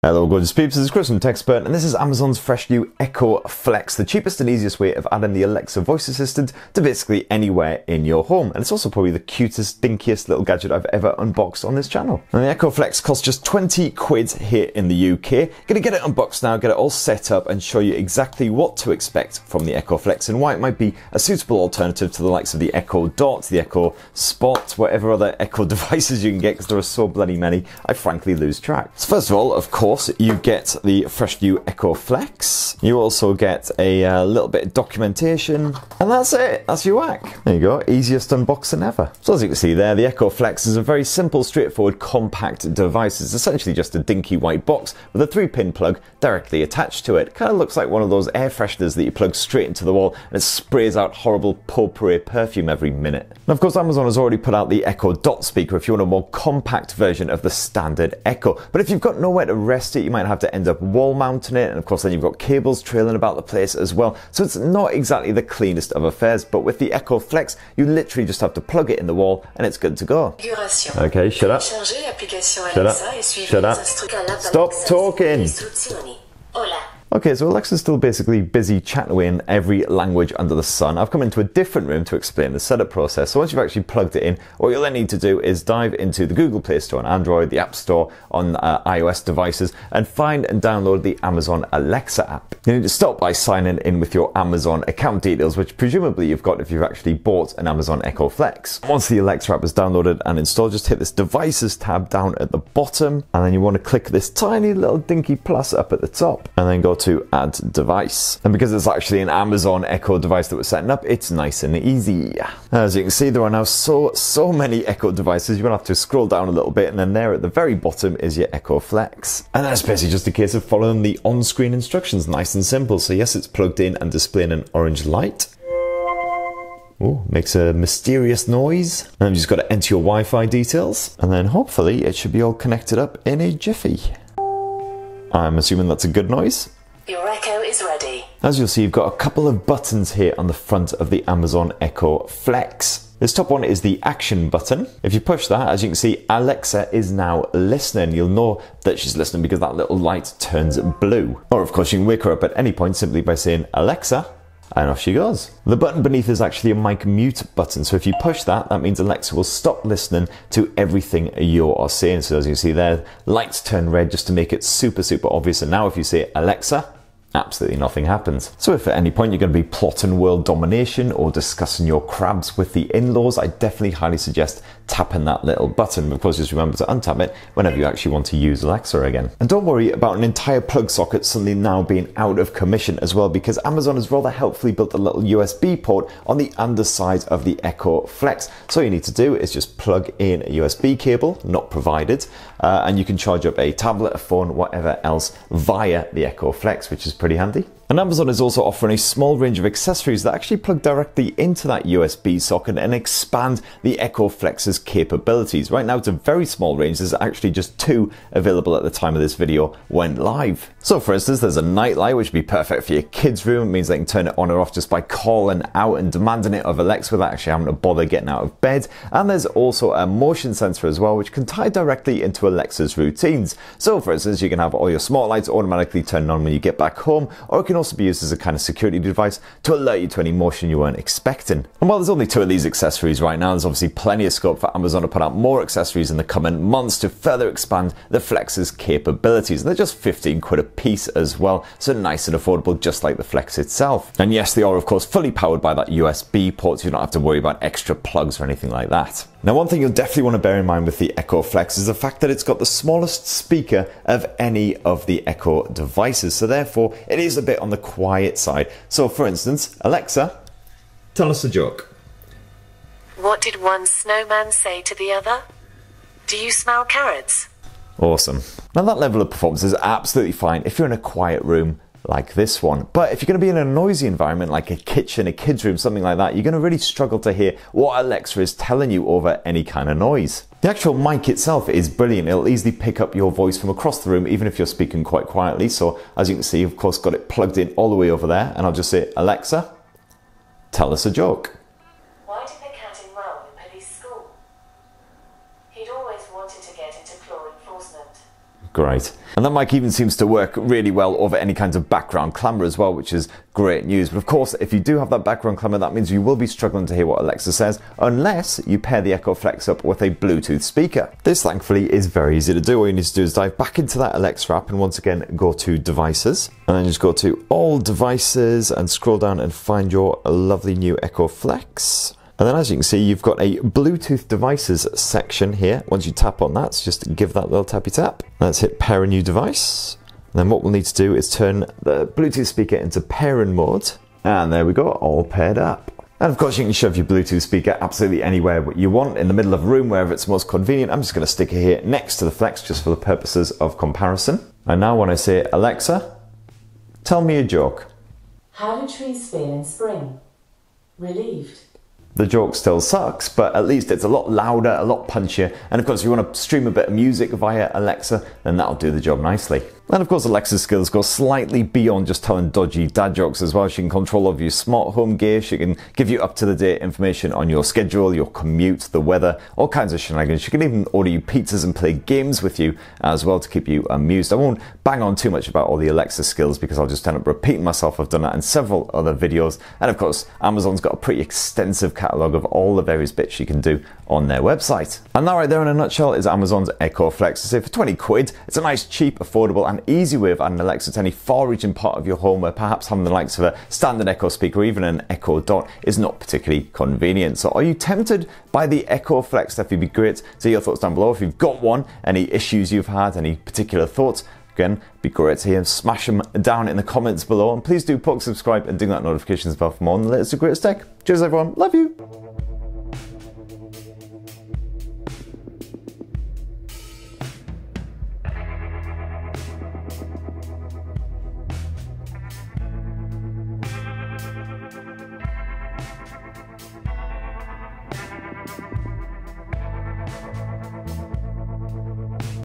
Hello gorgeous peeps, this is Chris from TechSpert and this is Amazon's fresh new Echo Flex, the cheapest and easiest way of adding the Alexa voice assistant to basically anywhere in your home. And it's also probably the cutest, dinkiest little gadget I've ever unboxed on this channel. And the Echo Flex costs just 20 quid here in the UK. Gonna get it unboxed now, get it all set up and show you exactly what to expect from the Echo Flex and why it might be a suitable alternative to the likes of the Echo Dot, the Echo Spot, whatever other Echo devices you can get, because there are so bloody many, I frankly lose track. So first of all, of course, you get the fresh new Echo Flex. You also get a little bit of documentation, and that's it. That's your whack. There you go. Easiest unboxing ever. So as you can see there, the Echo Flex is a very simple, straightforward, compact device. It's essentially just a dinky white box with a 3-pin plug directly attached to it. Kind of looks like one of those air fresheners that you plug straight into the wall, and it sprays out horrible potpourri perfume every minute. And of course, Amazon has already put out the Echo Dot speaker if you want a more compact version of the standard Echo. But if you've got nowhere to rest it, you might have to end up wall mounting it, and of course then you've got cables trailing about the place as well, so it's not exactly the cleanest of affairs. But with the Echo Flex, you literally just have to plug it in the wall and it's good to go. Okay, shut up. Shut up. Shut up. Stop talking. Okay, so Alexa's still basically busy chatting away in every language under the sun. I've come into a different room to explain the setup process. So once you've actually plugged it in, what you'll then need to do is dive into the Google Play Store on Android, the App Store on iOS devices, and find and download the Amazon Alexa app. You need to start by signing in with your Amazon account details, which presumably you've got if you've actually bought an Amazon Echo Flex. Once the Alexa app is downloaded and installed, just hit this Devices tab down at the bottom, and then you want to click this tiny little dinky plus up at the top, and then go to Add Device. And because it's actually an Amazon Echo device that we're setting up, it's nice and easy. As you can see, there are now so many Echo devices. You're gonna have to scroll down a little bit, and then there at the very bottom is your Echo Flex. And that's basically just a case of following the on-screen instructions, nice and simple. So yes, it's plugged in and displaying an orange light. Oh, makes a mysterious noise. And you've just got to enter your Wi-Fi details, and then hopefully it should be all connected up in a jiffy. I'm assuming that's a good noise. Your Echo is ready. As you'll see, you've got a couple of buttons here on the front of the Amazon Echo Flex. This top one is the action button. If you push that, as you can see, Alexa is now listening. You'll know that she's listening because that little light turns blue. Or of course, you can wake her up at any point simply by saying, Alexa, and off she goes. The button beneath is actually a mic mute button, so if you push that, that means Alexa will stop listening to everything you are saying. So as you see there, lights turn red just to make it super obvious. And now if you say Alexa, absolutely nothing happens. So if at any point you're going to be plotting world domination or discussing your crabs with the in-laws, I definitely highly suggest tapping that little button. Of course, just remember to untap it whenever you actually want to use Alexa again. And don't worry about an entire plug socket suddenly now being out of commission as well, because Amazon has rather helpfully built a little USB port on the underside of the Echo Flex. So all you need to do is just plug in a USB cable, not provided, and you can charge up a tablet, a phone, whatever else via the Echo Flex, which is pretty handy. And Amazon is also offering a small range of accessories that actually plug directly into that USB socket and expand the Echo Flex's capabilities. Right now it's a very small range. There's actually just 2 available at the time of this video went live. So for instance, there's a night light, which would be perfect for your kids' room. It means they can turn it on or off just by calling out and demanding it of Alexa without actually having to bother getting out of bed. And there's also a motion sensor as well, which can tie directly into Alexa's routines. So for instance, you can have all your smart lights automatically turn on when you get back home, or it can also be used as a kind of security device to alert you to any motion you weren't expecting. And while there's only 2 of these accessories right now, there's obviously plenty of scope for Amazon to put out more accessories in the coming months to further expand the Flex's capabilities. And they're just 15 quid a piece as well, so nice and affordable, just like the Flex itself. And yes, they are of course fully powered by that USB port, so you don't have to worry about extra plugs or anything like that. Now, one thing you'll definitely want to bear in mind with the Echo Flex is the fact that it's got the smallest speaker of any of the Echo devices, so therefore it is a bit on the quiet side. So for instance, Alexa, tell us a joke. What did one snowman say to the other? Do you smell carrots? Awesome. Now that level of performance is absolutely fine if you're in a quiet room like this one. But if you're going to be in a noisy environment like a kitchen, a kid's room, something like that, you're going to really struggle to hear what Alexa is telling you over any kind of noise. The actual mic itself is brilliant. It'll easily pick up your voice from across the room, even if you're speaking quite quietly. So as you can see, of course, got it plugged in all the way over there. And I'll just say, Alexa, tell us a joke. Why did the cat enroll in police school? He'd always wanted to get into law enforcement. Great. And that mic even seems to work really well over any kinds of background clamour as well, which is great news. But of course, if you do have that background clamour, that means you will be struggling to hear what Alexa says unless you pair the Echo Flex up with a Bluetooth speaker. This, thankfully, is very easy to do. All you need to do is dive back into that Alexa app and once again go to Devices, and then just go to All Devices and scroll down and find your lovely new Echo Flex. And then as you can see, you've got a Bluetooth devices section here. Once you tap on that, so just give that little tappy tap. Let's hit pair a new device. And then what we'll need to do is turn the Bluetooth speaker into pairing mode. And there we go, all paired up. And of course you can shove your Bluetooth speaker absolutely anywhere you want, in the middle of a room, wherever it's most convenient. I'm just going to stick it here next to the Flex just for the purposes of comparison. And now when I say, Alexa, tell me a joke. How do trees feel in spring? Relieved. The joke still sucks, but at least it's a lot louder, a lot punchier. And of course, if you want to stream a bit of music via Alexa, then that'll do the job nicely. And of course, Alexa's skills go slightly beyond just telling dodgy dad jokes as well. She can control over your smart home gear. She can give you up-to-the-date information on your schedule, your commute, the weather, all kinds of shenanigans. She can even order you pizzas and play games with you as well to keep you amused. I won't bang on too much about all the Alexa skills because I'll just end up repeating myself. I've done that in several other videos. And of course, Amazon's got a pretty extensive catalogue of all the various bits you can do on their website. And that right there in a nutshell is Amazon's Echo Flex. So for 20 quid, it's a nice, cheap, affordable and easy way of adding Alexa to any far-reaching part of your home where perhaps having the likes of a standard Echo speaker or even an Echo Dot is not particularly convenient. So are you tempted by the Echo Flex? That would be great to hear your thoughts down below. If you've got one, any issues you've had, any particular thoughts, again, be great to hear. Smash them down in the comments below, and please do subscribe and ding that notifications bell for more on the latest and greatest tech. Cheers everyone, love you.